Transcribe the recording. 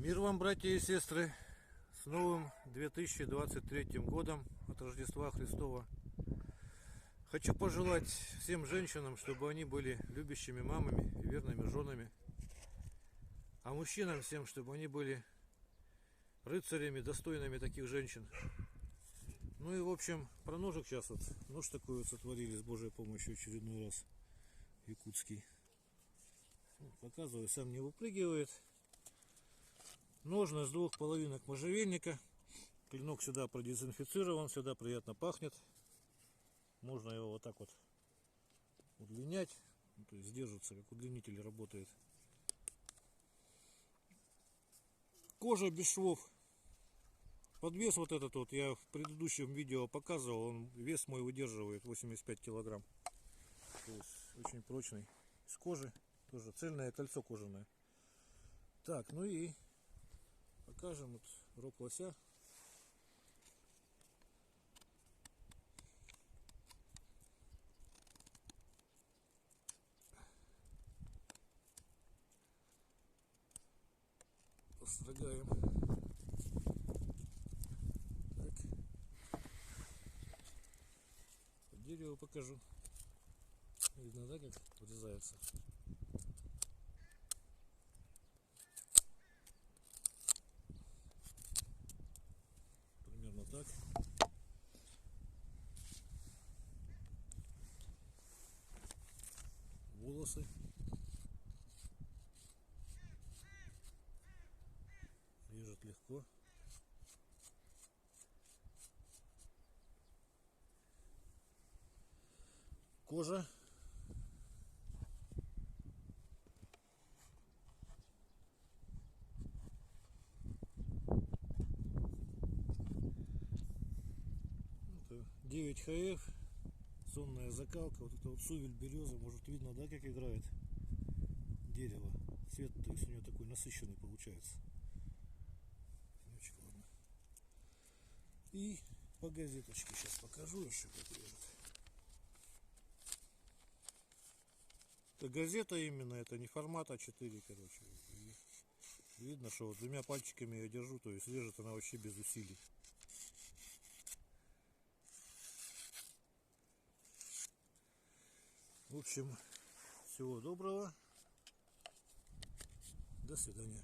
Мир вам, братья и сестры, с новым 2023 годом от Рождества Христова. Хочу пожелать всем женщинам, чтобы они были любящими мамами и верными женами, а мужчинам всем, чтобы они были рыцарями, достойными таких женщин. Ну и в общем, про ножик сейчас вот, нож такой вот сотворили с Божьей помощью очередной раз, якутский. Показываю, сам не выпрыгивает. Ножны с двух половинок можжевельника. Клинок сюда продезинфицирован, сюда приятно пахнет. Можно его вот так вот удлинять, то есть держится, как удлинитель работает. Кожа без швов. Подвес вот этот вот я в предыдущем видео показывал, он вес мой выдерживает 85 килограмм. То есть очень прочный. Из кожи, тоже цельное кольцо кожаное. Так, ну и покажем вот рог лося. Построгаем. Так. По дереву покажу. Видно, да, как вырезается? Примерно так. Волосы. Режет легко. Кожа. Это 9 ХФ. Сонная закалка. Вот это вот сувель березы. Может, видно, да, как играет дерево. Цвет, то есть у него такой насыщенный получается. Очень ладно. И по газеточке сейчас покажу еще, как режет. Это газета именно, это не формат А4, короче. И видно, что вот двумя пальчиками я держу, то есть режет она вообще без усилий. В общем, всего доброго. До свидания.